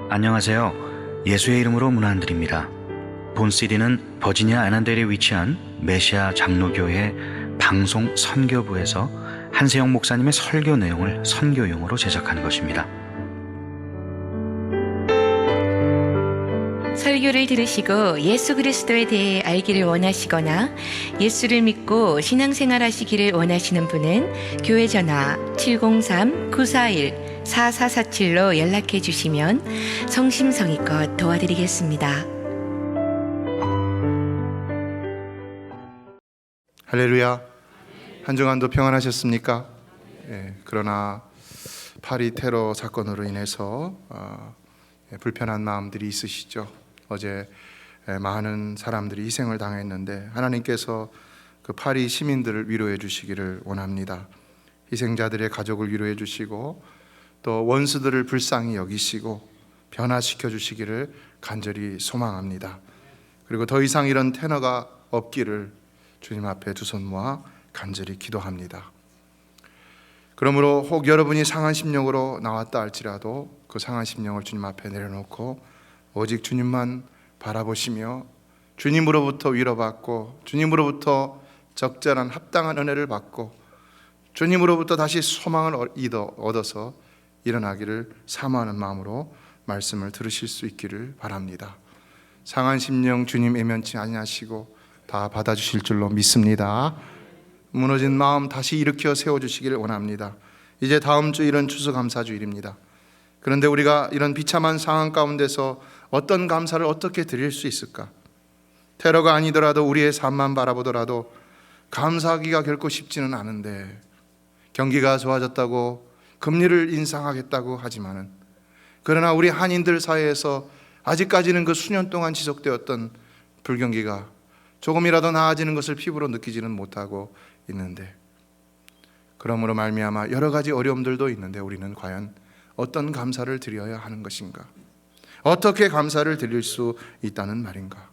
안녕하세요. 예수의 이름으로 문안 안 드립니다. 본 CD는 버지니아 애난델에 위치한 메시아 장로교회 방송 선교부에서 한세영 목사님의 설교 내용을 선교용으로 제작한 것입니다. 설교를 들으시고 예수 그리스도에 대해 알기를 원하시거나 예수를 믿고 신앙생활 하시기를 원하시는 분은 교회 전화 703-941-4447로 연락해 주시면 성심성의껏 도와드리겠습니다. 할렐루야. 한 주간도 평안하셨습니까? 그러나 파리 테러 사건으로 인해서 불편한 마음들이 있으시죠. 어제 많은 사람들이 희생을 당했는데 하나님께서 그 파리 시민들을 위로해 주시기를 원합니다. 희생자들의 가족을 위로해 주시고 또 원수들을 불쌍히 여기시고 변화시켜 주시기를 간절히 소망합니다. 그리고 더 이상 이런 테러가 없기를 주님 앞에 두 손 모아 간절히 기도합니다. 그러므로 혹 여러분이 상한 심령으로 나왔다 할지라도 그 상한 심령을 주님 앞에 내려놓고 오직 주님만 바라보시며 주님으로부터 위로받고 주님으로부터 적절한 합당한 은혜를 받고 주님으로부터 다시 소망을 얻어서 일어나기를 사모하는 마음으로 말씀을 들으실 수 있기를 바랍니다. 상한 심령 주님 애면치 아니하시고 다 받아주실 줄로 믿습니다. 무너진 마음 다시 일으켜 세워주시기를 원합니다. 이제 다음 주일은 추수감사주일입니다. 그런데 우리가 이런 비참한 상황 가운데서 어떤 감사를 어떻게 드릴 수 있을까? 테러가 아니더라도 우리의 삶만 바라보더라도 감사하기가 결코 쉽지는 않은데, 경기가 좋아졌다고 금리를 인상하겠다고 하지만은, 그러나 우리 한인들 사이에서 아직까지는 그 수년 동안 지속되었던 불경기가 조금이라도 나아지는 것을 피부로 느끼지는 못하고 있는데, 그러므로 말미암아 여러 가지 어려움들도 있는데 우리는 과연 어떤 감사를 드려야 하는 것인가? 어떻게 감사를 드릴 수 있다는 말인가?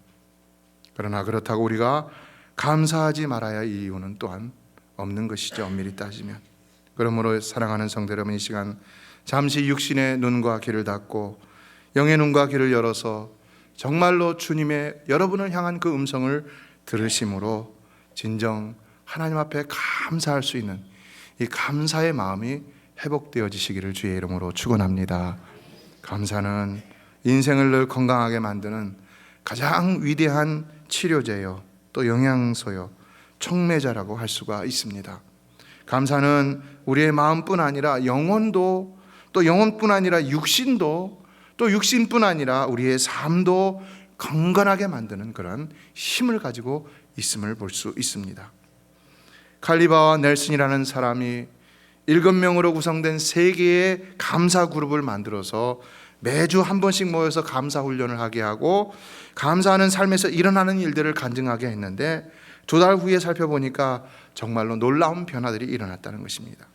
그러나 그렇다고 우리가 감사하지 말아야 할 이유는 또한 없는 것이죠, 엄밀히 따지면. 그러므로 사랑하는 성도 여러분, 이 시간 잠시 육신의 눈과 귀를 닫고 영의 눈과 귀를 열어서 정말로 주님의 여러분을 향한 그 음성을 들으심으로 진정 하나님 앞에 감사할 수 있는 이 감사의 마음이 회복되어지시기를 주의 이름으로 축원합니다. 감사는 인생을 늘 건강하게 만드는 가장 위대한 치료제요, 또 영양소요, 촉매자라고 할 수가 있습니다. 감사는 우리의 마음뿐 아니라 영혼도, 또 영혼뿐 아니라 육신도, 또 육신뿐 아니라 우리의 삶도 건강하게 만드는 그런 힘을 가지고 있음을 볼 수 있습니다. 칼리바와 넬슨이라는 사람이 7명으로 구성된 3개의 감사 그룹을 만들어서 매주 한 번씩 모여서 감사 훈련을 하게 하고 감사하는 삶에서 일어나는 일들을 간증하게 했는데 2달 후에 살펴보니까 정말로 놀라운 변화들이 일어났다는 것입니다.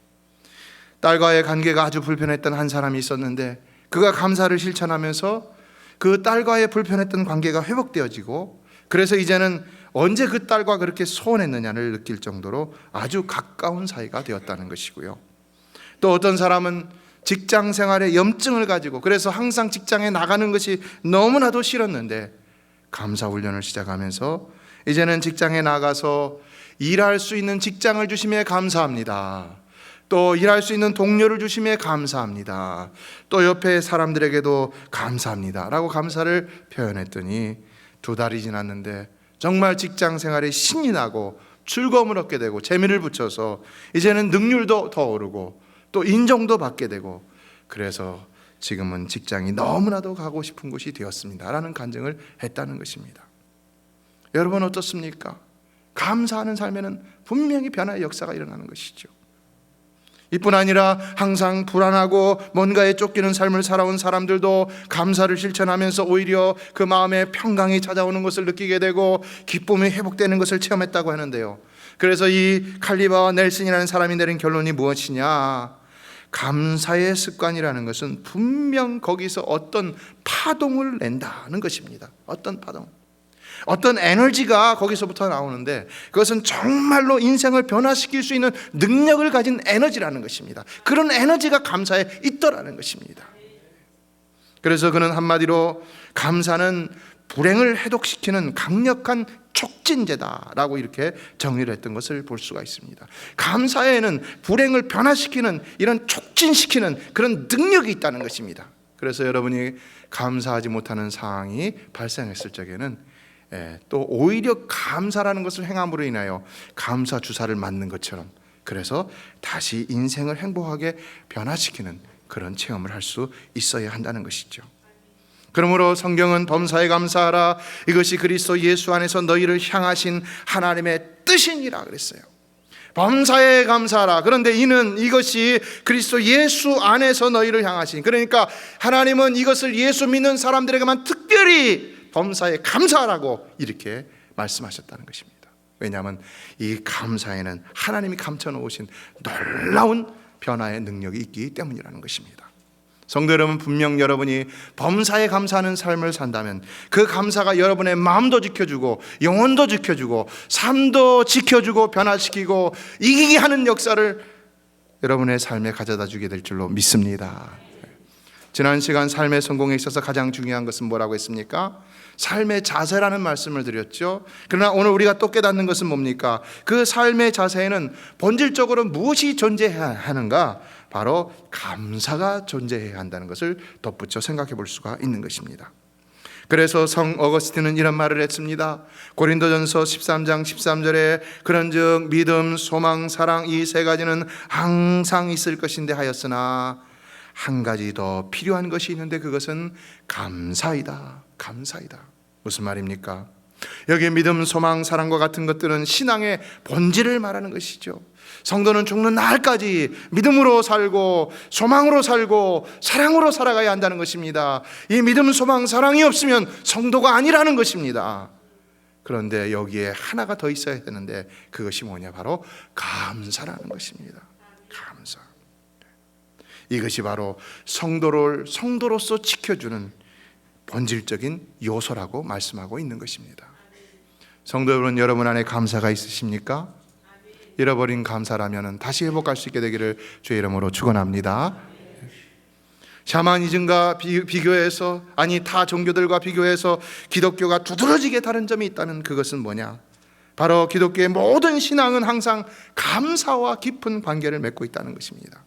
딸과의 관계가 아주 불편했던 한 사람이 있었는데 그가 감사를 실천하면서 그 딸과의 불편했던 관계가 회복되어지고, 그래서 이제는 언제 그 딸과 그렇게 소원했느냐를 느낄 정도로 아주 가까운 사이가 되었다는 것이고요. 또 어떤 사람은 직장 생활에 염증을 가지고 그래서 항상 직장에 나가는 것이 너무나도 싫었는데 감사 훈련을 시작하면서 이제는 직장에 나가서 일할 수 있는 직장을 주심에 감사합니다. 또 일할 수 있는 동료를 주심에 감사합니다. 또 옆에 사람들에게도 감사합니다 라고 감사를 표현했더니 2달이 지났는데 정말 직장 생활에 신이 나고 즐거움을 얻게 되고 재미를 붙여서 이제는 능률도 더 오르고 또 인정도 받게 되고, 그래서 지금은 직장이 너무나도 가고 싶은 곳이 되었습니다 라는 간증을 했다는 것입니다. 여러분 어떻습니까? 감사하는 삶에는 분명히 변화의 역사가 일어나는 것이죠. 이뿐 아니라 항상 불안하고 뭔가에 쫓기는 삶을 살아온 사람들도 감사를 실천하면서 오히려 그 마음에 평강이 찾아오는 것을 느끼게 되고 기쁨이 회복되는 것을 체험했다고 하는데요. 그래서 이 칼리바와 넬슨이라는 사람이 내린 결론이 무엇이냐? 감사의 습관이라는 것은 분명 거기서 어떤 파동을 낸다는 것입니다. 어떤 파동, 어떤 에너지가 거기서부터 나오는데 그것은 정말로 인생을 변화시킬 수 있는 능력을 가진 에너지라는 것입니다. 그런 에너지가 감사에 있더라는 것입니다. 그래서 그는 한마디로 감사는 불행을 해독시키는 강력한 촉진제다라고 이렇게 정리를 했던 것을 볼 수가 있습니다. 감사에는 불행을 변화시키는 이런 촉진시키는 그런 능력이 있다는 것입니다. 그래서 여러분이 감사하지 못하는 상황이 발생했을 적에는 또 오히려 감사라는 것을 행함으로 인하여 감사 주사를 맞는 것처럼, 그래서 다시 인생을 행복하게 변화시키는 그런 체험을 할 수 있어야 한다는 것이죠. 그러므로 성경은 범사에 감사하라, 이것이 그리스도 예수 안에서 너희를 향하신 하나님의 뜻이니라 그랬어요. 범사에 감사하라. 그런데 이것이 그리스도 예수 안에서 너희를 향하신, 그러니까 하나님은 이것을 예수 믿는 사람들에게만 특별히 범사에 감사하라고 이렇게 말씀하셨다는 것입니다. 왜냐하면 이 감사에는 하나님이 감춰 놓으신 놀라운 변화의 능력이 있기 때문이라는 것입니다. 성도 여러분, 분명 여러분이 범사에 감사하는 삶을 산다면 그 감사가 여러분의 마음도 지켜주고 영혼도 지켜주고 삶도 지켜주고 변화시키고 이기게 하는 역사를 여러분의 삶에 가져다 주게 될 줄로 믿습니다. 지난 시간 삶의 성공에 있어서 가장 중요한 것은 뭐라고 했습니까? 삶의 자세라는 말씀을 드렸죠. 그러나 오늘 우리가 또 깨닫는 것은 뭡니까? 그 삶의 자세에는 본질적으로 무엇이 존재해야 하는가? 바로 감사가 존재해야 한다는 것을 덧붙여 생각해 볼 수가 있는 것입니다. 그래서 성 어거스틴은 이런 말을 했습니다. 고린도전서 13장 13절에 그런즉 믿음, 소망, 사랑 이 세 가지는 항상 있을 것인데 하였으나 한 가지 더 필요한 것이 있는데 그것은 감사이다. 감사이다. 무슨 말입니까? 여기 믿음, 소망, 사랑과 같은 것들은 신앙의 본질을 말하는 것이죠. 성도는 죽는 날까지 믿음으로 살고 소망으로 살고 사랑으로 살아가야 한다는 것입니다. 이 믿음, 소망, 사랑이 없으면 성도가 아니라는 것입니다. 그런데 여기에 하나가 더 있어야 되는데 그것이 뭐냐? 바로 감사라는 것입니다. 감사. 이것이 바로 성도로서 지켜주는 본질적인 요소라고 말씀하고 있는 것입니다. 성도 여러분, 여러분 안에 감사가 있으십니까? 잃어버린 감사라면 다시 회복할 수 있게 되기를 주의 이름으로 축원합니다. 샤머니즘과 비교해서, 아니 타 종교들과 비교해서 기독교가 두드러지게 다른 점이 있다면 그것은 뭐냐? 바로 기독교의 모든 신앙은 항상 감사와 깊은 관계를 맺고 있다는 것입니다.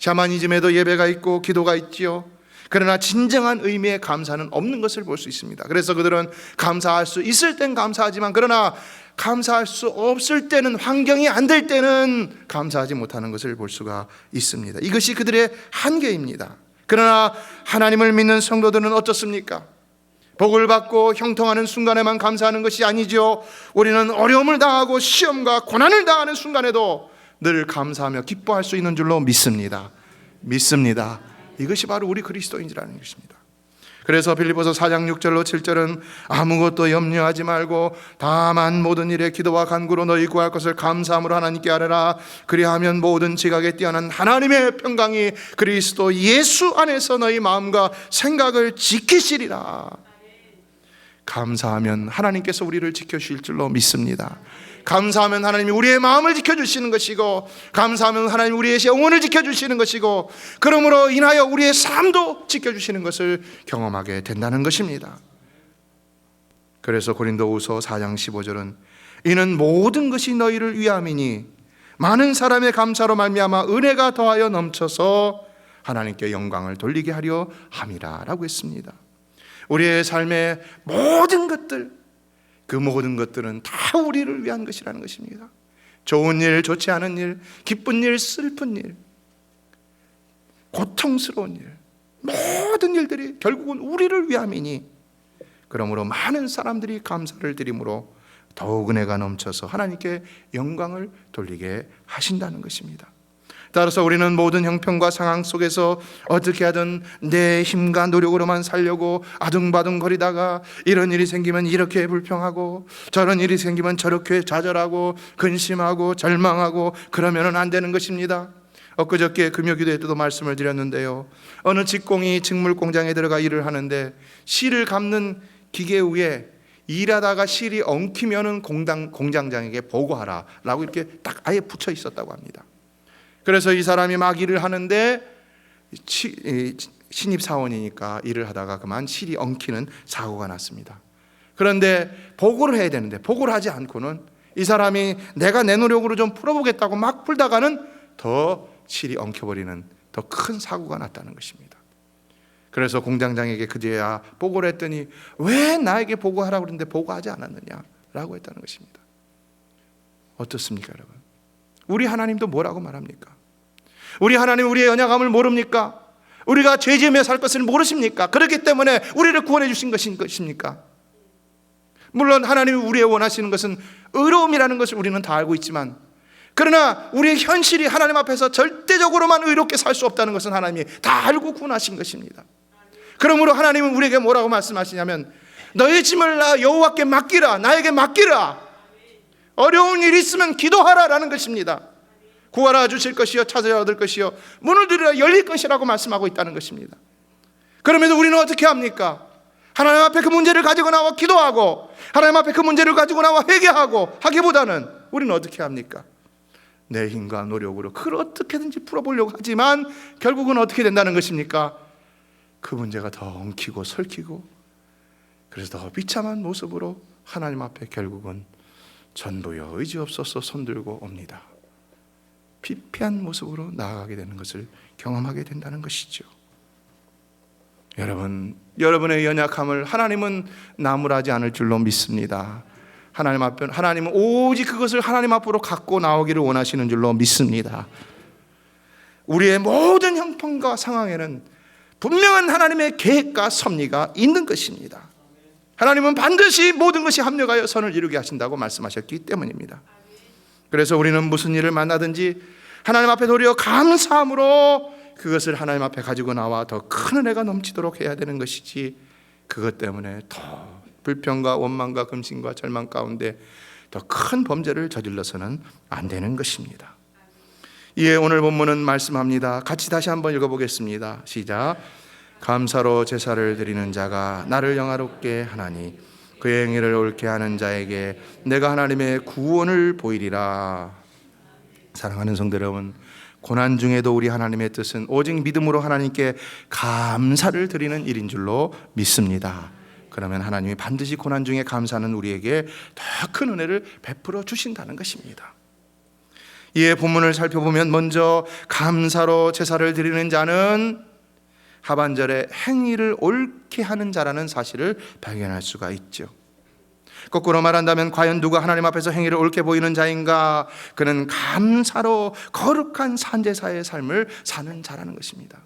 샤머니즘에도 예배가 있고 기도가 있지요. 그러나 진정한 의미의 감사는 없는 것을 볼 수 있습니다. 그래서 그들은 감사할 수 있을 땐 감사하지만 그러나 감사할 수 없을 때는, 환경이 안 될 때는 감사하지 못하는 것을 볼 수가 있습니다. 이것이 그들의 한계입니다. 그러나 하나님을 믿는 성도들은 어떻습니까? 복을 받고 형통하는 순간에만 감사하는 것이 아니죠. 우리는 어려움을 당하고 시험과 고난을 당하는 순간에도 늘 감사하며 기뻐할 수 있는 줄로 믿습니다. 이것이 바로 우리 그리스도인이라는 것입니다. 그래서 빌립보서 4장 6절로 7절은 아무것도 염려하지 말고 다만 모든 일에 기도와 간구로 너희 구할 것을 감사함으로 하나님께 아뢰라. 그리하면 모든 지각에 뛰어난 하나님의 평강이 그리스도 예수 안에서 너희 마음과 생각을 지키시리라. 감사하면 하나님께서 우리를 지켜주실 줄로 믿습니다. 감사하면 하나님이 우리의 마음을 지켜주시는 것이고, 감사하면 하나님이 우리의 영혼을 지켜주시는 것이고, 그러므로 인하여 우리의 삶도 지켜주시는 것을 경험하게 된다는 것입니다. 그래서 고린도후서 4장 15절은 이는 모든 것이 너희를 위함이니 많은 사람의 감사로 말미암아 은혜가 더하여 넘쳐서 하나님께 영광을 돌리게 하려 함이라 라고 했습니다. 우리의 삶의 모든 것들, 그 모든 것들은 다 우리를 위한 것이라는 것입니다. 좋은 일, 좋지 않은 일, 기쁜 일, 슬픈 일, 고통스러운 일, 모든 일들이 결국은 우리를 위함이니 그러므로 많은 사람들이 감사를 드림으로 더욱 은혜가 넘쳐서 하나님께 영광을 돌리게 하신다는 것입니다. 따라서 우리는 모든 형편과 상황 속에서 어떻게 하든 내 힘과 노력으로만 살려고 아둥바둥거리다가 이런 일이 생기면 이렇게 불평하고 저런 일이 생기면 저렇게 좌절하고 근심하고 절망하고 그러면 안 되는 것입니다. 엊그저께 금요기도에 또 말씀을 드렸는데요, 어느 직공이 직물 공장에 들어가 일을 하는데 실을 감는 기계 위에 일하다가 실이 엉키면은 공장장에게 보고하라 라고 이렇게 딱 아예 붙여 있었다고 합니다. 그래서 이 사람이 막 일을 하는데 신입사원이니까 일을 하다가 그만 실이 엉키는 사고가 났습니다. 그런데 보고를 해야 되는데 보고를 하지 않고는 이 사람이 내가 내 노력으로 좀 풀어보겠다고 막 풀다가는 더 실이 엉켜버리는 더 큰 사고가 났다는 것입니다. 그래서 공장장에게 그제야 보고를 했더니 왜 나에게 보고하라고 그랬는데 보고하지 않았느냐라고 했다는 것입니다. 어떻습니까, 여러분? 우리 하나님도 뭐라고 말합니까? 우리 하나님 우리의 연약함을 모릅니까? 우리가 죄 지으며 살 것을 모르십니까? 그렇기 때문에 우리를 구원해 주신 것입니까? 물론 하나님이 우리의 원하시는 것은 의로움이라는 것을 우리는 다 알고 있지만, 그러나 우리의 현실이 하나님 앞에서 절대적으로만 의롭게 살 수 없다는 것은 하나님이 다 알고 구원하신 것입니다. 그러므로 하나님은 우리에게 뭐라고 말씀하시냐면, 너의 짐을 나 여호와께 맡기라, 나에게 맡기라. 어려운 일이 있으면 기도하라라는 것입니다. 구하라 주실 것이요, 찾으라 얻을 것이요, 문을 두드리라 열릴 것이라고 말씀하고 있다는 것입니다. 그러면서 우리는 어떻게 합니까? 하나님 앞에 그 문제를 가지고 나와 기도하고, 하나님 앞에 그 문제를 가지고 나와 회개하고 하기보다는 우리는 어떻게 합니까? 내 힘과 노력으로 그걸 어떻게든지 풀어보려고 하지만 결국은 어떻게 된다는 것입니까? 그 문제가 더 엉키고 설키고, 그래서 더 비참한 모습으로 하나님 앞에 결국은 전부여 의지 없어서 손들고 옵니다. 피폐한 모습으로 나아가게 되는 것을 경험하게 된다는 것이죠. 여러분, 여러분의 연약함을 하나님은 나무라지 않을 줄로 믿습니다. 하나님은 오직 그것을 하나님 앞으로 갖고 나오기를 원하시는 줄로 믿습니다. 우리의 모든 형편과 상황에는 분명한 하나님의 계획과 섭리가 있는 것입니다. 하나님은 반드시 모든 것이 합력하여 선을 이루게 하신다고 말씀하셨기 때문입니다. 그래서 우리는 무슨 일을 만나든지 하나님 앞에 도리어 감사함으로 그것을 하나님 앞에 가지고 나와 더 큰 은혜가 넘치도록 해야 되는 것이지, 그것 때문에 더 불평과 원망과 금신과 절망 가운데 더 큰 범죄를 저질러서는 안 되는 것입니다. 이에 오늘 본문은 말씀합니다. 같이 다시 한번 읽어보겠습니다. 시작. 감사로 제사를 드리는 자가 나를 영화롭게 하나니 그의 행위를 옳게 하는 자에게 내가 하나님의 구원을 보이리라. 사랑하는 성도 여러분, 고난 중에도 우리 하나님의 뜻은 오직 믿음으로 하나님께 감사를 드리는 일인 줄로 믿습니다. 그러면 하나님이 반드시 고난 중에 감사하는 우리에게 더 큰 은혜를 베풀어 주신다는 것입니다. 이에 본문을 살펴보면 먼저 감사로 제사를 드리는 자는 하반절에 행위를 옳게 하는 자라는 사실을 발견할 수가 있죠. 거꾸로 말한다면 과연 누가 하나님 앞에서 행위를 옳게 보이는 자인가? 그는 감사로 거룩한 산제사의 삶을 사는 자라는 것입니다.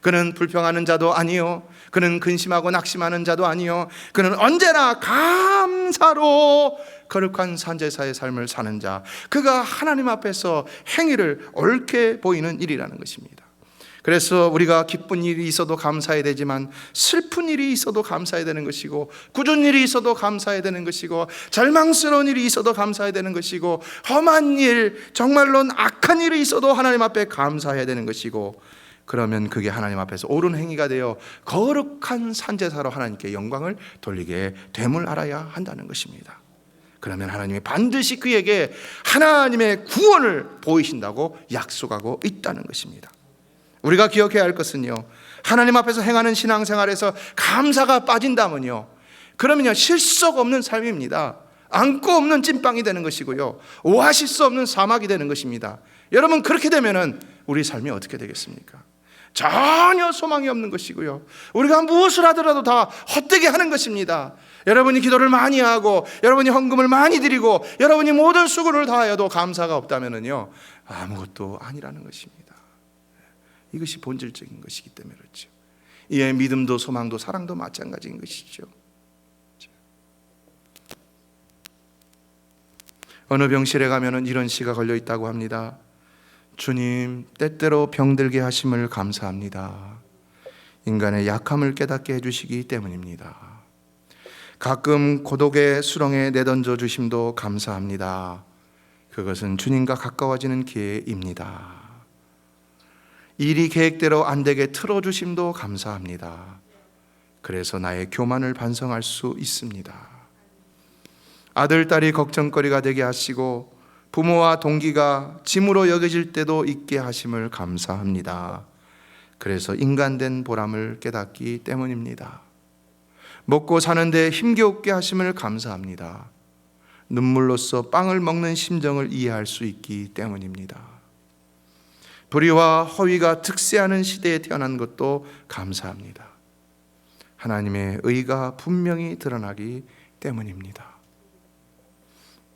그는 불평하는 자도 아니요, 그는 근심하고 낙심하는 자도 아니요, 그는 언제나 감사로 거룩한 산제사의 삶을 사는 자, 그가 하나님 앞에서 행위를 옳게 보이는 일이라는 것입니다. 그래서 우리가 기쁜 일이 있어도 감사해야 되지만 슬픈 일이 있어도 감사해야 되는 것이고, 굳은 일이 있어도 감사해야 되는 것이고, 절망스러운 일이 있어도 감사해야 되는 것이고, 험한 일, 정말로 악한 일이 있어도 하나님 앞에 감사해야 되는 것이고, 그러면 그게 하나님 앞에서 옳은 행위가 되어 거룩한 산제사로 하나님께 영광을 돌리게 됨을 알아야 한다는 것입니다. 그러면 하나님이 반드시 그에게 하나님의 구원을 보이신다고 약속하고 있다는 것입니다. 우리가 기억해야 할 것은요, 하나님 앞에서 행하는 신앙생활에서 감사가 빠진다면요, 그러면요 실속 없는 삶입니다. 안고 없는 찐빵이 되는 것이고요, 오아시스 없는 사막이 되는 것입니다. 여러분, 그렇게 되면은 우리 삶이 어떻게 되겠습니까? 전혀 소망이 없는 것이고요, 우리가 무엇을 하더라도 다 헛되게 하는 것입니다. 여러분이 기도를 많이 하고, 여러분이 헌금을 많이 드리고, 여러분이 모든 수고를 다하여도 감사가 없다면은요 아무것도 아니라는 것입니다. 이것이 본질적인 것이기 때문에 그렇죠. 이에 믿음도 소망도 사랑도 마찬가지인 것이죠. 어느 병실에 가면은 이런 시가 걸려 있다고 합니다. 주님, 때때로 병들게 하심을 감사합니다. 인간의 약함을 깨닫게 해주시기 때문입니다. 가끔 고독의 수렁에 내던져 주심도 감사합니다. 그것은 주님과 가까워지는 기회입니다. 일이 계획대로 안 되게 틀어주심도 감사합니다. 그래서 나의 교만을 반성할 수 있습니다. 아들, 딸이 걱정거리가 되게 하시고 부모와 동기가 짐으로 여겨질 때도 있게 하심을 감사합니다. 그래서 인간된 보람을 깨닫기 때문입니다. 먹고 사는데 힘겹게 하심을 감사합니다. 눈물로써 빵을 먹는 심정을 이해할 수 있기 때문입니다. 불의와 허위가 득세하는 시대에 태어난 것도 감사합니다. 하나님의 의가 분명히 드러나기 때문입니다.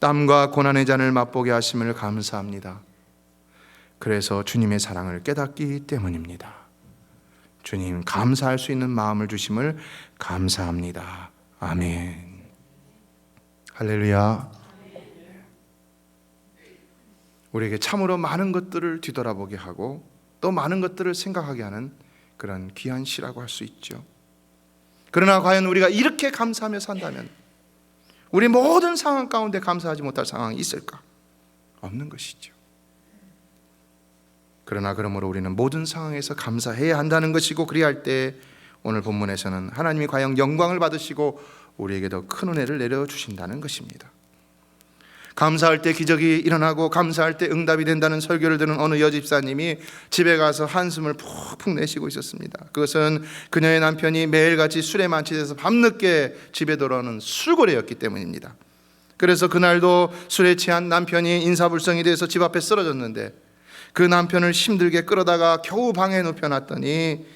땀과 고난의 잔을 맛보게 하심을 감사합니다. 그래서 주님의 사랑을 깨닫기 때문입니다. 주님, 감사할 수 있는 마음을 주심을 감사합니다. 아멘. 할렐루야. 우리에게 참으로 많은 것들을 뒤돌아보게 하고 또 많은 것들을 생각하게 하는 그런 귀한 시라고 할 수 있죠. 그러나 과연 우리가 이렇게 감사하며 산다면 우리 모든 상황 가운데 감사하지 못할 상황이 있을까? 없는 것이죠. 그러나 그러므로 우리는 모든 상황에서 감사해야 한다는 것이고, 그리할 때 오늘 본문에서는 하나님이 과연 영광을 받으시고 우리에게 더 큰 은혜를 내려주신다는 것입니다. 감사할 때 기적이 일어나고 감사할 때 응답이 된다는 설교를 듣는 어느 여집사님이 집에 가서 한숨을 푹푹 내쉬고 있었습니다. 그것은 그녀의 남편이 매일같이 술에 만취돼서 밤늦게 집에 돌아오는 술고래였기 때문입니다. 그래서 그날도 술에 취한 남편이 인사불성이 돼서 집 앞에 쓰러졌는데 그 남편을 힘들게 끌어다가 겨우 방에 눕혀놨더니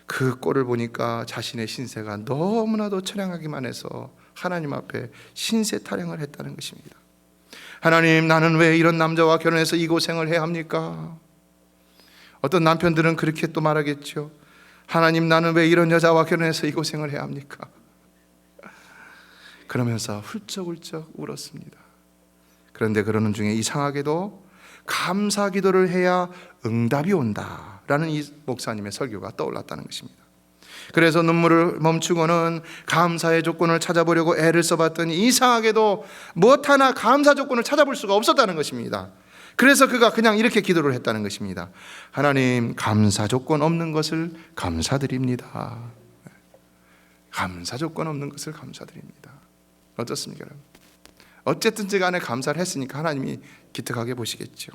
그 꼴을 보니까 자신의 신세가 너무나도 처량하기만 해서 하나님 앞에 신세 타령을 했다는 것입니다. 하나님, 나는 왜 이런 남자와 결혼해서 이 고생을 해야 합니까? 어떤 남편들은 그렇게 또 말하겠죠. 하나님, 나는 왜 이런 여자와 결혼해서 이 고생을 해야 합니까? 그러면서 훌쩍훌쩍 울었습니다. 그런데 그러는 중에 이상하게도 감사 기도를 해야 응답이 온다라는 이 목사님의 설교가 떠올랐다는 것입니다. 그래서 눈물을 멈추고는 감사의 조건을 찾아보려고 애를 써봤더니 이상하게도 무엇 하나 감사 조건을 찾아볼 수가 없었다는 것입니다. 그래서 그가 그냥 이렇게 기도를 했다는 것입니다. 하나님, 감사 조건 없는 것을 감사드립니다. 감사 조건 없는 것을 감사드립니다. 어떻습니까, 여러분? 어쨌든지 간에 감사를 했으니까 하나님이 기특하게 보시겠죠.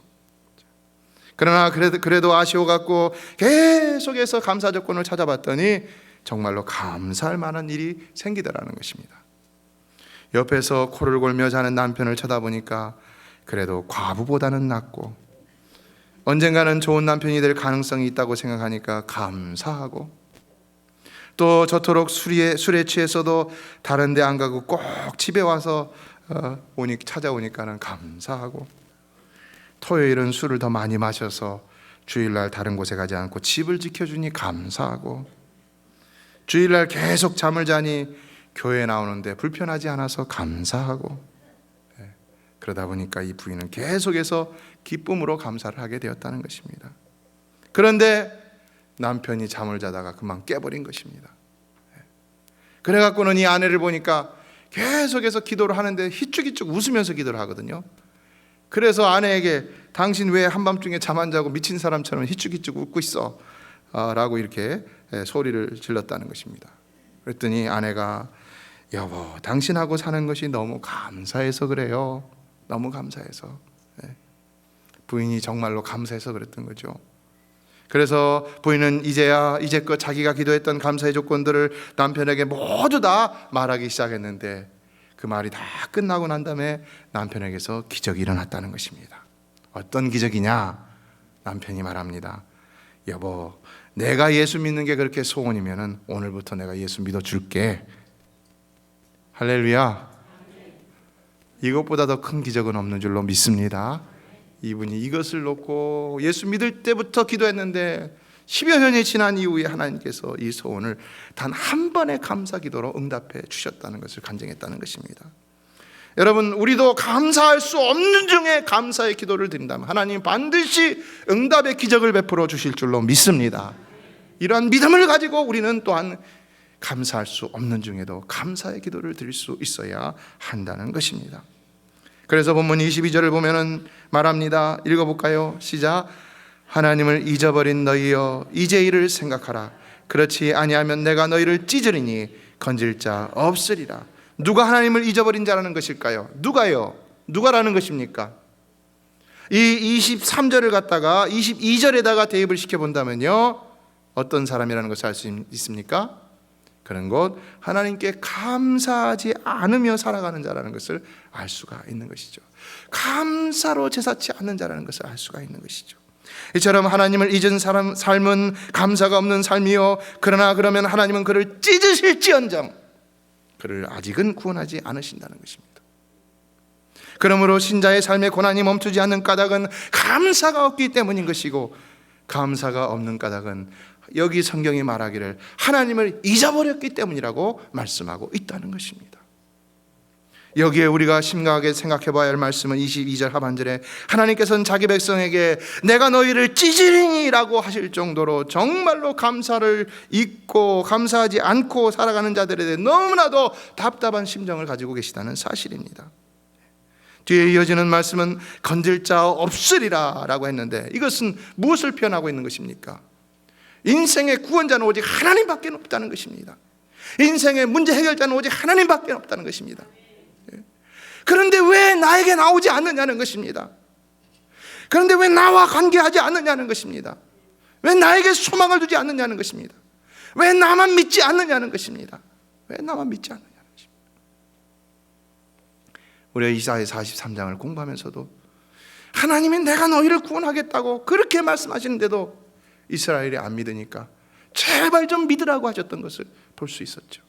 그러나 그래도 아쉬워 갖고 계속해서 감사 조건을 찾아봤더니 정말로 감사할 만한 일이 생기더라는 것입니다. 옆에서 코를 골며 자는 남편을 쳐다보니까 그래도 과부보다는 낫고 언젠가는 좋은 남편이 될 가능성이 있다고 생각하니까 감사하고, 또 저토록 술에 취해서도 다른 데 안 가고 꼭 집에 와서 찾아오니까는 감사하고, 토요일은 술을 더 많이 마셔서 주일날 다른 곳에 가지 않고 집을 지켜주니 감사하고, 주일날 계속 잠을 자니 교회에 나오는데 불편하지 않아서 감사하고, 그러다 보니까 이 부인은 계속해서 기쁨으로 감사를 하게 되었다는 것입니다. 그런데 남편이 잠을 자다가 그만 깨버린 것입니다. 그래갖고는 이 아내를 보니까 계속해서 기도를 하는데 희죽희죽 웃으면서 기도를 하거든요. 그래서 아내에게 당신 왜 한밤중에 잠 안 자고 미친 사람처럼 희죽희죽 웃고 있어? 라고 이렇게 소리를 질렀다는 것입니다. 그랬더니 아내가, 여보, 당신하고 사는 것이 너무 감사해서 그래요. 너무 감사해서. 부인이 정말로 감사해서 그랬던 거죠. 그래서 부인은 이제껏 자기가 기도했던 감사의 조건들을 남편에게 모두 다 말하기 시작했는데 그 말이 다 끝나고 난 다음에 남편에게서 기적이 일어났다는 것입니다. 어떤 기적이냐? 남편이 말합니다. 여보, 내가 예수 믿는 게 그렇게 소원이면은 오늘부터 내가 예수 믿어줄게. 할렐루야. 이것보다 더 큰 기적은 없는 줄로 믿습니다. 이분이 이것을 놓고 예수 믿을 때부터 기도했는데 10여 년이 지난 이후에 하나님께서 이 소원을 단 한 번의 감사 기도로 응답해 주셨다는 것을 간증했다는 것입니다. 여러분, 우리도 감사할 수 없는 중에 감사의 기도를 드린다면 하나님 반드시 응답의 기적을 베풀어 주실 줄로 믿습니다. 이러한 믿음을 가지고 우리는 또한 감사할 수 없는 중에도 감사의 기도를 드릴 수 있어야 한다는 것입니다. 그래서 본문 22절을 보면은 말합니다. 읽어볼까요? 시작. 하나님을 잊어버린 너희여, 이제 이를 생각하라. 그렇지 아니하면 내가 너희를 찢으리니 건질 자 없으리라. 누가 하나님을 잊어버린 자라는 것일까요? 누가요? 누가라는 것입니까? 이 23절을 갖다가 22절에다가 대입을 시켜본다면요, 어떤 사람이라는 것을 알 수 있습니까? 그런 것, 하나님께 감사하지 않으며 살아가는 자라는 것을 알 수가 있는 것이죠. 감사로 제사치 않는 자라는 것을 알 수가 있는 것이죠. 이처럼 하나님을 잊은 삶은 감사가 없는 삶이요, 그러나 그러면 하나님은 그를 찢으실지언정 그를 아직은 구원하지 않으신다는 것입니다. 그러므로 신자의 삶의 고난이 멈추지 않는 까닭은 감사가 없기 때문인 것이고, 감사가 없는 까닭은 여기 성경이 말하기를 하나님을 잊어버렸기 때문이라고 말씀하고 있다는 것입니다. 여기에 우리가 심각하게 생각해 봐야 할 말씀은 22절 하반절에 하나님께서는 자기 백성에게 내가 너희를 찢으리니 라고 하실 정도로 정말로 감사를 잊고 감사하지 않고 살아가는 자들에 대해 너무나도 답답한 심정을 가지고 계시다는 사실입니다. 뒤에 이어지는 말씀은 건질 자 없으리라 라고 했는데, 이것은 무엇을 표현하고 있는 것입니까? 인생의 구원자는 오직 하나님밖에 없다는 것입니다. 인생의 문제 해결자는 오직 하나님밖에 없다는 것입니다. 그런데 왜 나에게 나오지 않느냐는 것입니다. 그런데 왜 나와 관계하지 않느냐는 것입니다. 왜 나에게 소망을 두지 않느냐는 것입니다. 왜 나만 믿지 않느냐는 것입니다. 왜 나만 믿지 않느냐는 것입니다. 우리가 이사야 43장을 공부하면서도 하나님이 내가 너희를 구원하겠다고 그렇게 말씀하시는데도 이스라엘이 안 믿으니까 제발 좀 믿으라고 하셨던 것을 볼 수 있었죠.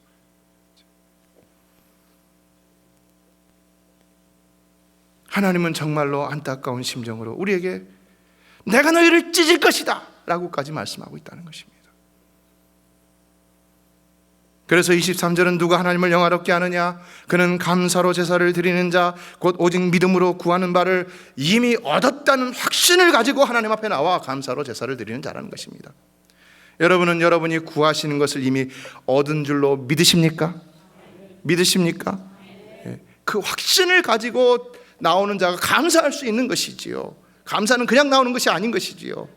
하나님은 정말로 안타까운 심정으로 우리에게 내가 너희를 찢을 것이다 라고까지 말씀하고 있다는 것입니다. 그래서 23절은 누가 하나님을 영화롭게 하느냐? 그는 감사로 제사를 드리는 자, 곧 오직 믿음으로 구하는 바를 이미 얻었다는 확신을 가지고 하나님 앞에 나와 감사로 제사를 드리는 자라는 것입니다. 여러분은 여러분이 구하시는 것을 이미 얻은 줄로 믿으십니까? 믿으십니까? 그 확신을 가지고 나오는 자가 감사할 수 있는 것이지요. 감사는 그냥 나오는 것이 아닌 것이지요.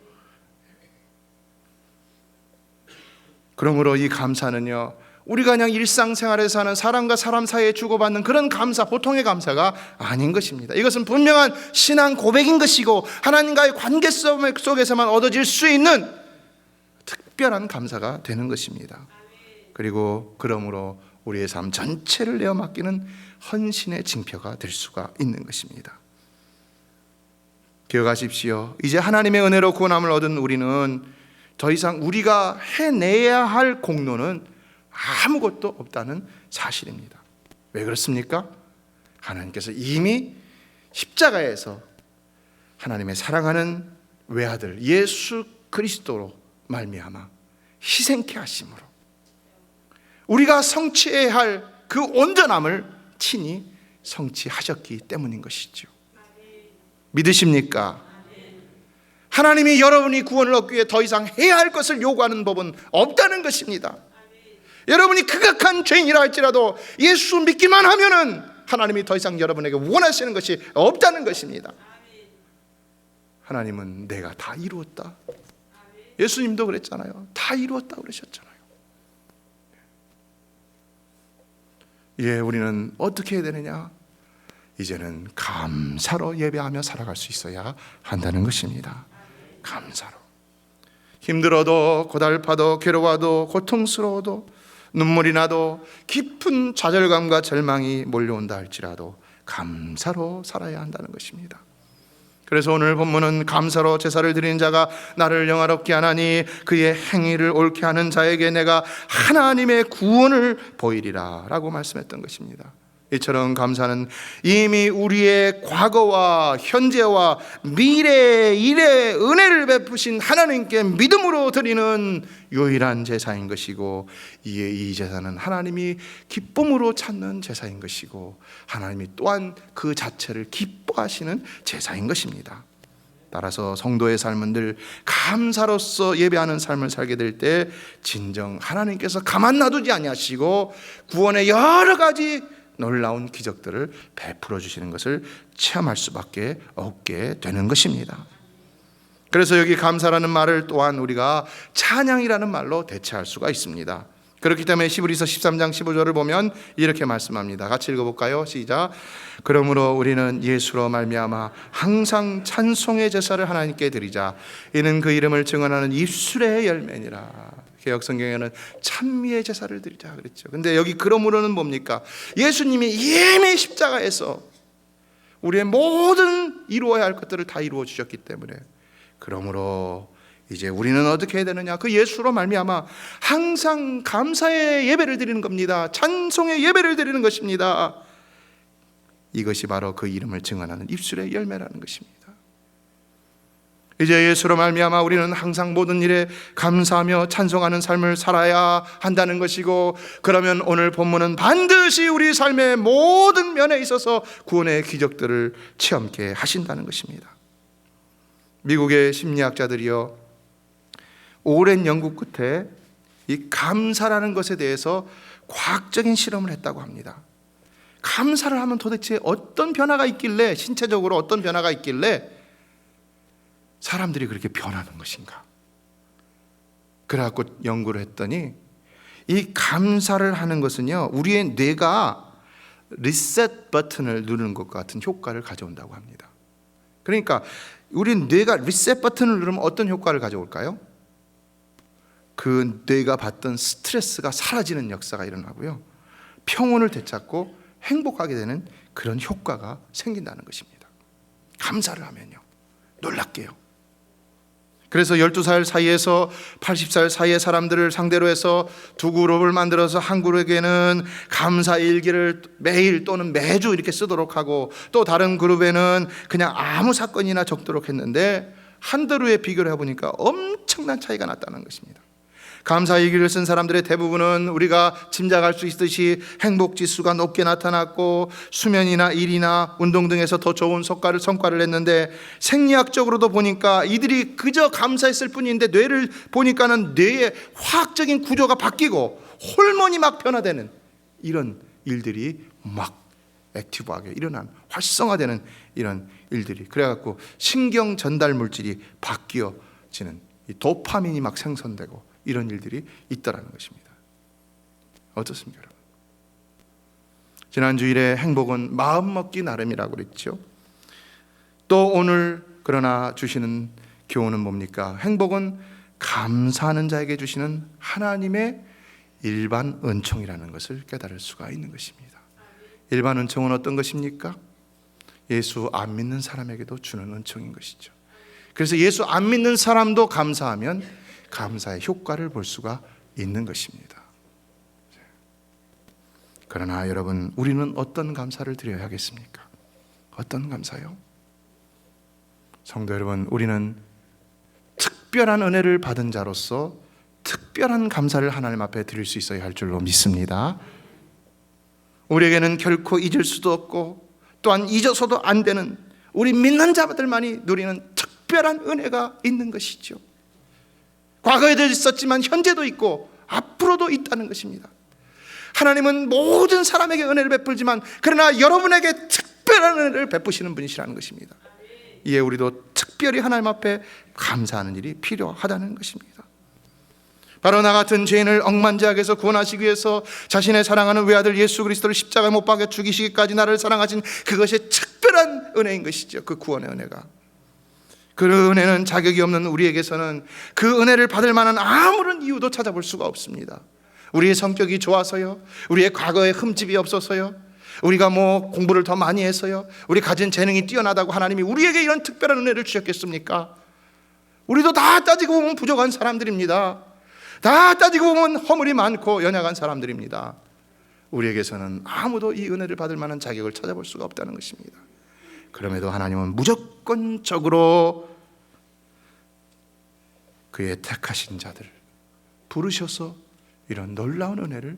그러므로 이 감사는요, 우리가 그냥 일상생활에서 하는 사람과 사람 사이에 주고받는 그런 감사, 보통의 감사가 아닌 것입니다. 이것은 분명한 신앙 고백인 것이고 하나님과의 관계 속에서만 얻어질 수 있는 특별한 감사가 되는 것입니다. 그리고 그러므로 우리의 삶 전체를 내어 맡기는 헌신의 징표가 될 수가 있는 것입니다. 기억하십시오. 이제 하나님의 은혜로 구원함을 얻은 우리는 더 이상 우리가 해내야 할 공로는 아무것도 없다는 사실입니다. 왜 그렇습니까? 하나님께서 이미 십자가에서 하나님의 사랑하는 외아들 예수 그리스도로 말미암아 희생케 하심으로 우리가 성취해야 할 그 온전함을 친히 성취하셨기 때문인 것이죠. 믿으십니까? 하나님이 여러분이 구원을 얻기 위해 더 이상 해야 할 것을 요구하는 법은 없다는 것입니다. 여러분이 극악한 죄인이라 할지라도 예수 믿기만 하면은 하나님이 더 이상 여러분에게 원하시는 것이 없다는 것입니다. 하나님은 내가 다 이루었다. 예수님도 그랬잖아요. 다 이루었다 그러셨잖아요. 예, 우리는 어떻게 해야 되느냐? 이제는 감사로 예배하며 살아갈 수 있어야 한다는 것입니다. 감사로. 힘들어도 고달파도 괴로워도 고통스러워도 눈물이 나도 깊은 좌절감과 절망이 몰려온다 할지라도 감사로 살아야 한다는 것입니다. 그래서 오늘 본문은 감사로 제사를 드리는 자가 나를 영화롭게 하나니 그의 행위를 옳게 하는 자에게 내가 하나님의 구원을 보이리라 라고 말씀했던 것입니다. 이처럼 감사는 이미 우리의 과거와 현재와 미래의 일에 은혜를 베푸신 하나님께 믿음으로 드리는 유일한 제사인 것이고, 이에 이 제사는 하나님이 기쁨으로 찾는 제사인 것이고 하나님이 또한 그 자체를 기뻐하시는 제사인 것입니다. 따라서 성도의 삶은 늘 감사로서 예배하는 삶을 살게 될 때 진정 하나님께서 가만 놔두지 아니하시고 구원의 여러 가지 놀라운 기적들을 베풀어 주시는 것을 체험할 수밖에 없게 되는 것입니다. 그래서 여기 감사라는 말을 또한 우리가 찬양이라는 말로 대체할 수가 있습니다. 그렇기 때문에 히브리서 13장 15절을 보면 이렇게 말씀합니다. 같이 읽어볼까요? 시작. 그러므로 우리는 예수로 말미암아 항상 찬송의 제사를 하나님께 드리자. 이는 그 이름을 증언하는 입술의 열매니라. 개역 성경에는 찬미의 제사를 드리자 그랬죠. 근데 여기 그러므로는 뭡니까? 예수님이 이미 십자가에서 우리의 모든 이루어야 할 것들을 다 이루어 주셨기 때문에, 그러므로 이제 우리는 어떻게 해야 되느냐? 그 예수로 말미암아 항상 감사의 예배를 드리는 겁니다. 찬송의 예배를 드리는 것입니다. 이것이 바로 그 이름을 증언하는 입술의 열매라는 것입니다. 이제 예수로 말미암아 우리는 항상 모든 일에 감사하며 찬송하는 삶을 살아야 한다는 것이고, 그러면 오늘 본문은 반드시 우리 삶의 모든 면에 있어서 구원의 기적들을 체험케 하신다는 것입니다. 미국의 심리학자들이요, 오랜 연구 끝에 이 감사라는 것에 대해서 과학적인 실험을 했다고 합니다. 감사를 하면 도대체 어떤 변화가 있길래, 신체적으로 어떤 변화가 있길래 사람들이 그렇게 변하는 것인가? 그래갖고 연구를 했더니 이 감사를 하는 것은요, 우리의 뇌가 리셋 버튼을 누르는 것과 같은 효과를 가져온다고 합니다. 그러니까 우리 뇌가 리셋 버튼을 누르면 어떤 효과를 가져올까요? 그 뇌가 받던 스트레스가 사라지는 역사가 일어나고요, 평온을 되찾고 행복하게 되는 그런 효과가 생긴다는 것입니다. 감사를 하면요, 놀랍게요. 그래서 12살 사이에서 80살 사이의 사람들을 상대로 해서 두 그룹을 만들어서 한 그룹에게는 감사 일기를 매일 또는 매주 이렇게 쓰도록 하고, 또 다른 그룹에는 그냥 아무 사건이나 적도록 했는데 한달 후에 비교를 해보니까 엄청난 차이가 났다는 것입니다. 감사 일기를 쓴 사람들의 대부분은 우리가 짐작할 수 있듯이 행복지수가 높게 나타났고, 수면이나 일이나 운동 등에서 더 좋은 성과를 냈는데, 생리학적으로도 보니까 이들이 그저 감사했을 뿐인데 뇌를 보니까는 뇌의 화학적인 구조가 바뀌고 호르몬이 막 변화되는 이런 일들이 막 액티브하게 일어난, 활성화되는 이런 일들이, 그래갖고 신경 전달 물질이 바뀌어지는 이 도파민이 막 생성되고 이런 일들이 있다라는 것입니다. 어떻습니까, 여러분? 지난 주일에 행복은 마음 먹기 나름이라고 그랬죠. 또 오늘 그러나 주시는 교훈은 뭡니까? 행복은 감사하는 자에게 주시는 하나님의 일반 은총이라는 것을 깨달을 수가 있는 것입니다. 일반 은총은 어떤 것입니까? 예수 안 믿는 사람에게도 주는 은총인 것이죠. 그래서 예수 안 믿는 사람도 감사하면 감사의 효과를 볼 수가 있는 것입니다. 그러나 여러분, 우리는 어떤 감사를 드려야 하겠습니까? 어떤 감사요? 성도 여러분, 우리는 특별한 은혜를 받은 자로서 특별한 감사를 하나님 앞에 드릴 수 있어야 할 줄로 믿습니다. 우리에게는 결코 잊을 수도 없고 또한 잊어서도 안 되는, 우리 믿는 자들만이 누리는 특별한 은혜가 있는 것이죠. 과거에도 있었지만 현재도 있고 앞으로도 있다는 것입니다. 하나님은 모든 사람에게 은혜를 베풀지만 그러나 여러분에게 특별한 은혜를 베푸시는 분이시라는 것입니다. 이에 우리도 특별히 하나님 앞에 감사하는 일이 필요하다는 것입니다. 바로 나 같은 죄인을 억만장에서 구원하시기 위해서 자신의 사랑하는 외아들 예수 그리스도를 십자가에 못 박아 죽이시기까지 나를 사랑하신 그것이 특별한 은혜인 것이죠. 그 구원의 은혜가. 그 은혜는 자격이 없는 우리에게서는 그 은혜를 받을 만한 아무런 이유도 찾아볼 수가 없습니다. 우리의 성격이 좋아서요, 우리의 과거에 흠집이 없어서요, 우리가 공부를 더 많이 해서요, 우리 가진 재능이 뛰어나다고 하나님이 우리에게 이런 특별한 은혜를 주셨겠습니까? 우리도 다 따지고 보면 부족한 사람들입니다. 다 따지고 보면 허물이 많고 연약한 사람들입니다. 우리에게서는 아무도 이 은혜를 받을 만한 자격을 찾아볼 수가 없다는 것입니다. 그럼에도 하나님은 무조건적으로 그의 택하신 자들을 부르셔서 이런 놀라운 은혜를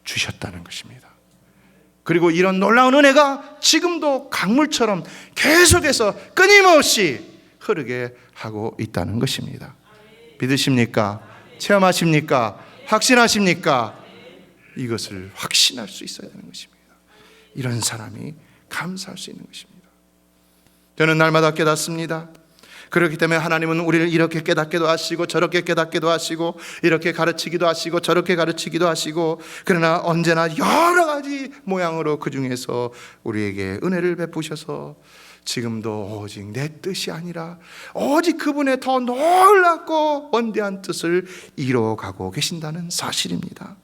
주셨다는 것입니다. 그리고 이런 놀라운 은혜가 지금도 강물처럼 계속해서 끊임없이 흐르게 하고 있다는 것입니다. 믿으십니까? 체험하십니까? 확신하십니까? 이것을 확신할 수 있어야 되는 것입니다. 이런 사람이 감사할 수 있는 것입니다. 저는 날마다 깨닫습니다. 그렇기 때문에 하나님은 우리를 이렇게 깨닫게도 하시고 저렇게 깨닫게도 하시고 이렇게 가르치기도 하시고 저렇게 가르치기도 하시고, 그러나 언제나 여러 가지 모양으로 그 중에서 우리에게 은혜를 베푸셔서 지금도 오직 내 뜻이 아니라 오직 그분의 더 놀랍고 원대한 뜻을 이루어가고 계신다는 사실입니다.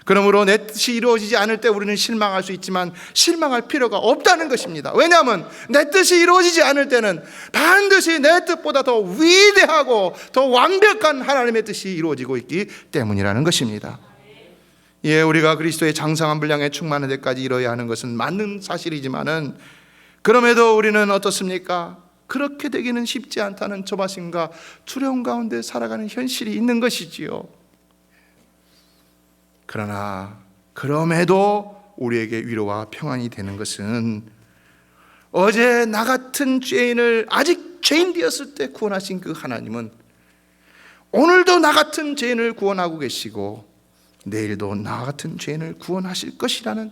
그러므로 내 뜻이 이루어지지 않을 때 우리는 실망할 수 있지만 실망할 필요가 없다는 것입니다. 왜냐하면 내 뜻이 이루어지지 않을 때는 반드시 내 뜻보다 더 위대하고 더 완벽한 하나님의 뜻이 이루어지고 있기 때문이라는 것입니다. 예, 우리가 그리스도의 장성한 분량에 충만한 데까지 이뤄야 하는 것은 맞는 사실이지만은, 그럼에도 우리는 어떻습니까? 그렇게 되기는 쉽지 않다는 조바심과 두려움 가운데 살아가는 현실이 있는 것이지요. 그러나 그럼에도 우리에게 위로와 평안이 되는 것은 어제 나 같은 죄인을 아직 죄인 되었을 때 구원하신 그 하나님은 오늘도 나 같은 죄인을 구원하고 계시고 내일도 나 같은 죄인을 구원하실 것이라는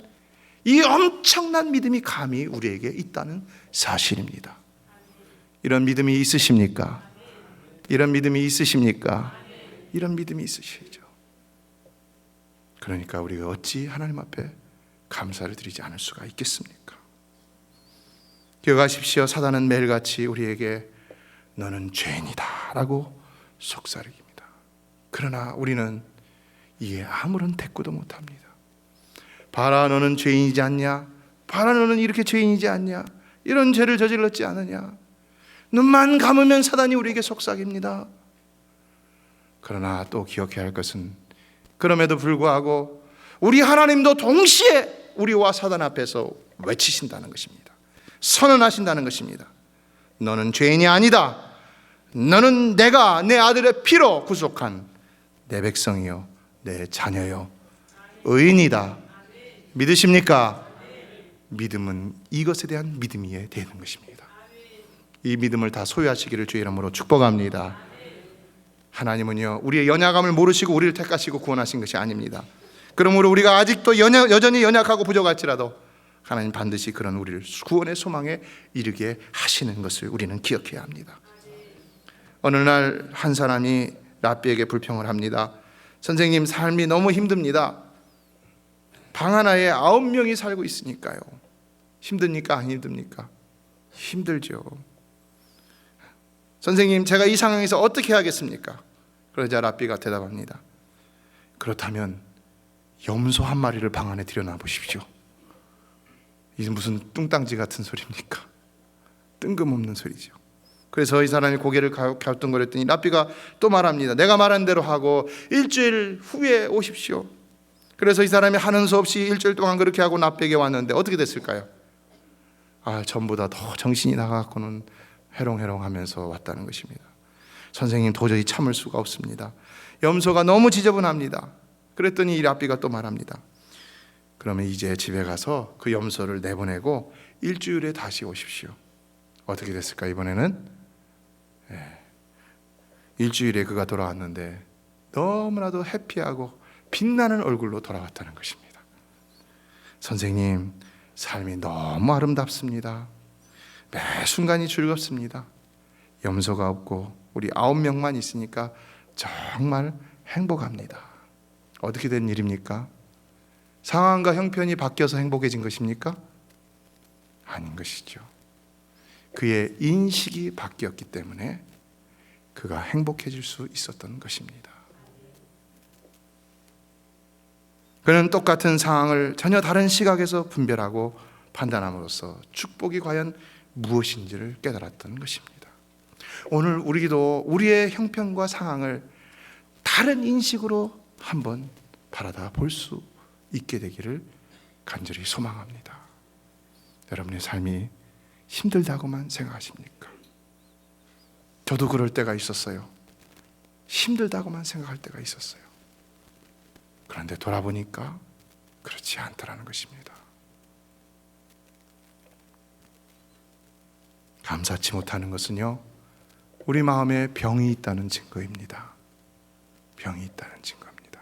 이 엄청난 믿음이 감히 우리에게 있다는 사실입니다. 이런 믿음이 있으십니까? 이런 믿음이 있으십니까? 이런 믿음이 있으시죠. 그러니까 우리가 어찌 하나님 앞에 감사를 드리지 않을 수가 있겠습니까? 기억하십시오. 사단은 매일같이 우리에게 너는 죄인이다 라고 속삭입니다. 그러나 우리는 이에 아무런 대꾸도 못합니다. 봐라, 너는 죄인이지 않냐? 봐라, 너는 이렇게 죄인이지 않냐? 이런 죄를 저질렀지 않느냐? 눈만 감으면 사단이 우리에게 속삭입니다. 그러나 또 기억해야 할 것은 그럼에도 불구하고 우리 하나님도 동시에 우리와 사단 앞에서 외치신다는 것입니다. 선언하신다는 것입니다. 너는 죄인이 아니다. 너는 내가 내 아들의 피로 구속한 내 백성이요 내 자녀요 의인이다. 믿으십니까? 믿음은 이것에 대한 믿음이어야 되는 것입니다. 이 믿음을 다 소유하시기를 주의 이름으로 축복합니다. 하나님은요, 우리의 연약함을 모르시고 우리를 택하시고 구원하신 것이 아닙니다. 그러므로 우리가 아직도 여전히 연약하고 부족할지라도 하나님 반드시 그런 우리를 구원의 소망에 이르게 하시는 것을 우리는 기억해야 합니다. 어느 날 한 사람이 랍비에게 불평을 합니다. 선생님, 삶이 너무 힘듭니다. 방 하나에 9명이 살고 있으니까요. 힘듭니까? 안 힘듭니까? 힘들죠. 선생님, 제가 이 상황에서 어떻게 하겠습니까? 그러자 랍비가 대답합니다. 그렇다면 염소 한 마리를 방 안에 들여놔 보십시오. 이게 무슨 뚱땅지 같은 소리입니까? 뜬금없는 소리죠. 그래서 이 사람이 고개를 갸우뚱거렸더니 랍비가 또 말합니다. 내가 말한 대로 하고 일주일 후에 오십시오. 그래서 이 사람이 하는 수 없이 일주일 동안 그렇게 하고 랍비에게 왔는데 어떻게 됐을까요? 전보다 더 정신이 나가고는 해롱해롱하면서 왔다는 것입니다. 선생님, 도저히 참을 수가 없습니다. 염소가 너무 지저분합니다. 그랬더니 이 랍비가 또 말합니다. 그러면 이제 집에 가서 그 염소를 내보내고 일주일에 다시 오십시오. 어떻게 됐을까 이번에는? 일주일에 그가 돌아왔는데 너무나도 해피하고 빛나는 얼굴로 돌아왔다는 것입니다. 선생님, 삶이 너무 아름답습니다. 매 순간이 즐겁습니다. 염소가 없고 우리 9명만 있으니까 정말 행복합니다. 어떻게 된 일입니까? 상황과 형편이 바뀌어서 행복해진 것입니까? 아닌 것이죠. 그의 인식이 바뀌었기 때문에 그가 행복해질 수 있었던 것입니다. 그는 똑같은 상황을 전혀 다른 시각에서 분별하고 판단함으로써 축복이 과연 무엇인지를 깨달았던 것입니다. 오늘 우리도 우리의 형편과 상황을 다른 인식으로 한번 바라다 볼 수 있게 되기를 간절히 소망합니다. 여러분의 삶이 힘들다고만 생각하십니까? 저도 그럴 때가 있었어요. 힘들다고만 생각할 때가 있었어요. 그런데 돌아보니까 그렇지 않더라는 것입니다. 감사치 못하는 것은요, 우리 마음에 병이 있다는 증거입니다. 병이 있다는 증거입니다.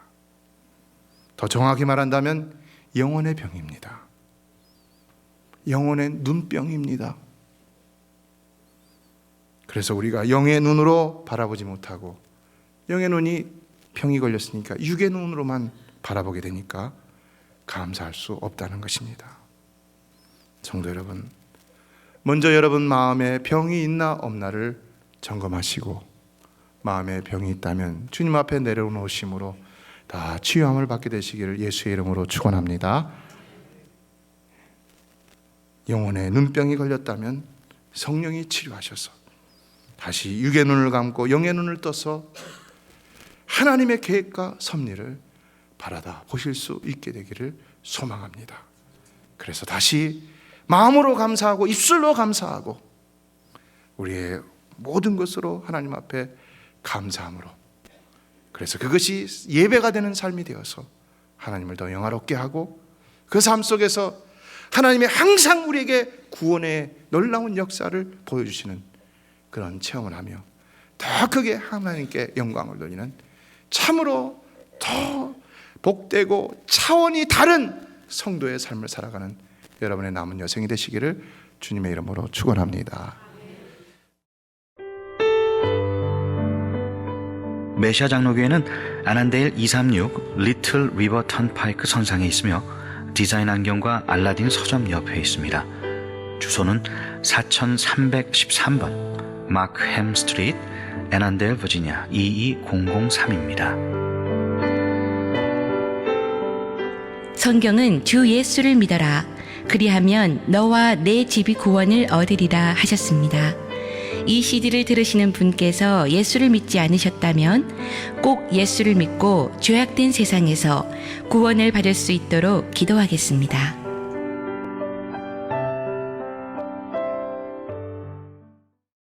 더 정확히 말한다면 영혼의 병입니다. 영혼의 눈병입니다. 그래서 우리가 영의 눈으로 바라보지 못하고 영의 눈이 병이 걸렸으니까 육의 눈으로만 바라보게 되니까 감사할 수 없다는 것입니다. 성도 여러분, 먼저 여러분 마음에 병이 있나 없나를 점검하시고 마음에 병이 있다면 주님 앞에 내려놓으심으로 다 치유함을 받게 되시기를 예수의 이름으로 축원합니다. 영혼에 눈병이 걸렸다면 성령이 치료하셔서 다시 육의 눈을 감고 영의 눈을 떠서 하나님의 계획과 섭리를 바라다 보실 수 있게 되기를 소망합니다. 그래서 다시 마음으로 감사하고 입술로 감사하고 우리의 모든 것으로 하나님 앞에 감사함으로, 그래서 그것이 예배가 되는 삶이 되어서 하나님을 더 영화롭게 하고 그 삶 속에서 하나님이 항상 우리에게 구원의 놀라운 역사를 보여주시는 그런 체험을 하며 더 크게 하나님께 영광을 돌리는 참으로 더 복되고 차원이 다른 성도의 삶을 살아가는 여러분의 남은 여생이 되시기를 주님의 이름으로 축원합니다. 메시아 장로교회는 아난데일 236 리틀 리버 턴파이크 선상에 있으며 디자인 안경과 알라딘 서점 옆에 있습니다. 주소는 4313번 마크햄 스트리트, 애난데일, 버지니아 22003입니다. 성경은 주 예수를 믿어라. 그리하면 너와 내 집이 구원을 얻으리라 하셨습니다. 이 CD를 들으시는 분께서 예수를 믿지 않으셨다면 꼭 예수를 믿고 죄악된 세상에서 구원을 받을 수 있도록 기도하겠습니다.